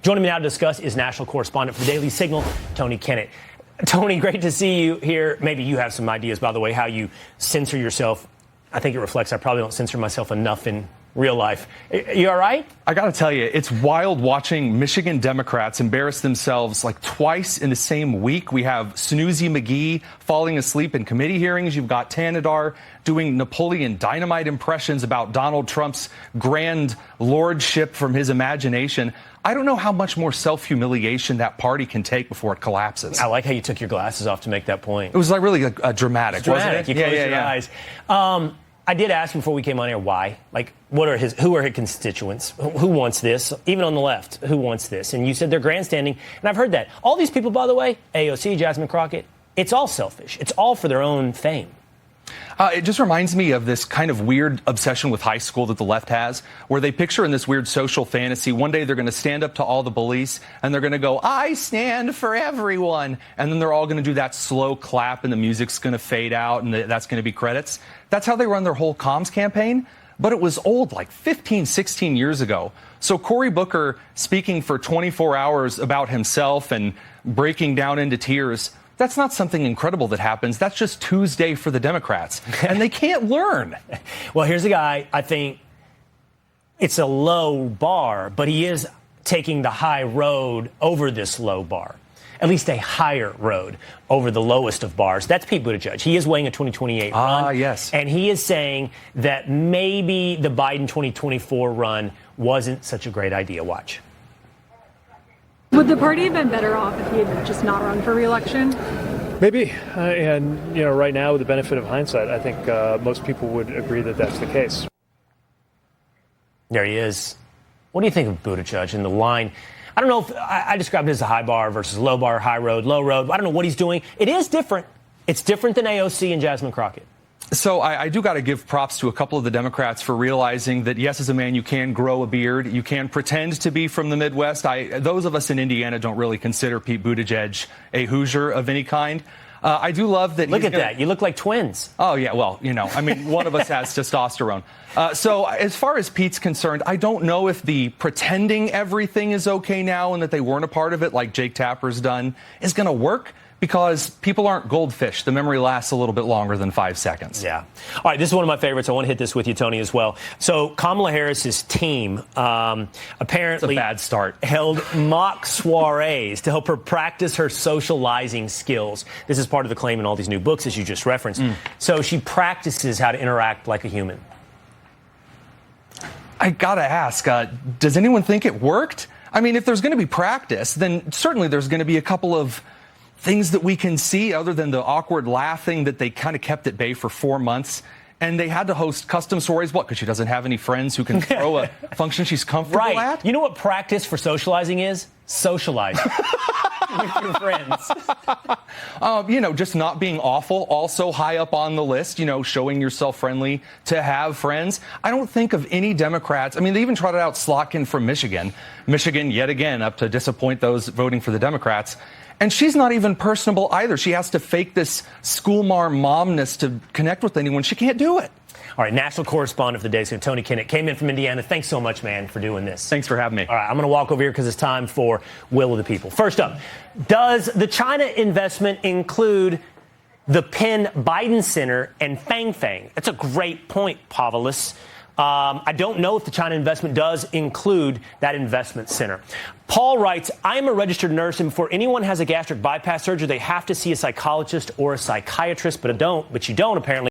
Joining me now to discuss is national correspondent for the Daily Signal, Tony Kennett. Tony, great to see you here. Maybe you have some ideas, by the way, how you censor yourself. I think it reflects I probably don't censor myself enough in real life. You all right? I got to tell you, it's wild watching Michigan Democrats embarrass themselves like twice in the same week. We have Snoozy McGee falling asleep in committee hearings. You've got Tanadar doing Napoleon Dynamite impressions about Donald Trump's grand lordship from his imagination. I don't know how much more self-humiliation that party can take before it collapses. I like how you took your glasses off to make that point. It was like really dramatic, wasn't it? You closed your eyes. I did ask him before we came on air why. Like, who are his constituents? Who wants this? Even on the left, who wants this? And you said they're grandstanding. And I've heard that. All these people, by the way, AOC, Jasmine Crockett, it's all selfish. It's all for their own fame. It just reminds me of this kind of weird obsession with high school that the left has, where they picture in this weird social fantasy, one day they're going to stand up to all the bullies and they're going to go, I stand for everyone. And then they're all going to do that slow clap and the music's going to fade out and that's going to be credits. That's how they run their whole comms campaign. But it was old, like 15, 16 years ago. So Cory Booker speaking for 24 hours about himself and breaking down into tears, that's not something incredible that happens. That's just Tuesday for the Democrats. And they can't learn. Well, here's a guy, I think it's a low bar, but he is taking the high road over this low bar. At least a higher road over the lowest of bars. That's Pete Buttigieg. He is weighing a 2028 run. Yes. And he is saying that maybe the Biden 2024 run wasn't such a great idea. Watch. Would the party have been better off if he had just not run for re-election? Maybe. And, you know, right now, with the benefit of hindsight, I think most people would agree that that's the case. There he is. What do you think of Buttigieg in the line? I don't know if I described it as a high bar versus low bar, high road, low road. I don't know what he's doing. It is different. It's different than AOC and Jasmine Crockett. So I do got to give props to a couple of the Democrats for realizing that, yes, as a man, you can grow a beard. You can pretend to be from the Midwest. Those of us in Indiana don't really consider Pete Buttigieg a Hoosier of any kind. I do love that. Look at that. You look like twins. Oh, yeah. Well, you know, I mean, one of us has testosterone. So as far as Pete's concerned, I don't know if the pretending everything is okay now and that they weren't a part of it like Jake Tapper's done is going to work. Because people aren't goldfish. The memory lasts a little bit longer than 5 seconds. Yeah. All right, this is one of my favorites. I want to hit this with you, Tony, as well. So Kamala Harris's team apparently it's a bad start. Held mock soirees to help her practice her socializing skills. This is part of the claim in all these new books, as you just referenced. So she practices how to interact like a human. I got to ask, does anyone think it worked? I mean, if there's going to be practice, then certainly there's going to be a couple of things that we can see other than the awkward laughing that they kind of kept at bay for 4 months. And they had to host custom soirees. What? Because she doesn't have any friends who can throw a function she's comfortable at? You know what practice for socializing is? Socializing with your friends. You know, just not being awful. Also high up on the list, you know, showing yourself friendly to have friends. I don't think of any Democrats. I mean, they even trotted out Slotkin from Michigan. Michigan, yet again, up to disappoint those voting for the Democrats. And she's not even personable either. She has to fake this schoolmarm momness to connect with anyone. She can't do it. All right, national correspondent for the day, so Tony Kennett came in from Indiana. Thanks so much, man, for doing this. Thanks for having me. All right, I'm going to walk over here because it's time for Will of the People. First up, does the China investment include the Penn Biden Center and Fang Fang? That's a great point, Pavlis. I don't know if the China investment does include that investment center. Paul writes, I am a registered nurse, and before anyone has a gastric bypass surgery, they have to see a psychologist or a psychiatrist, but you don't apparently.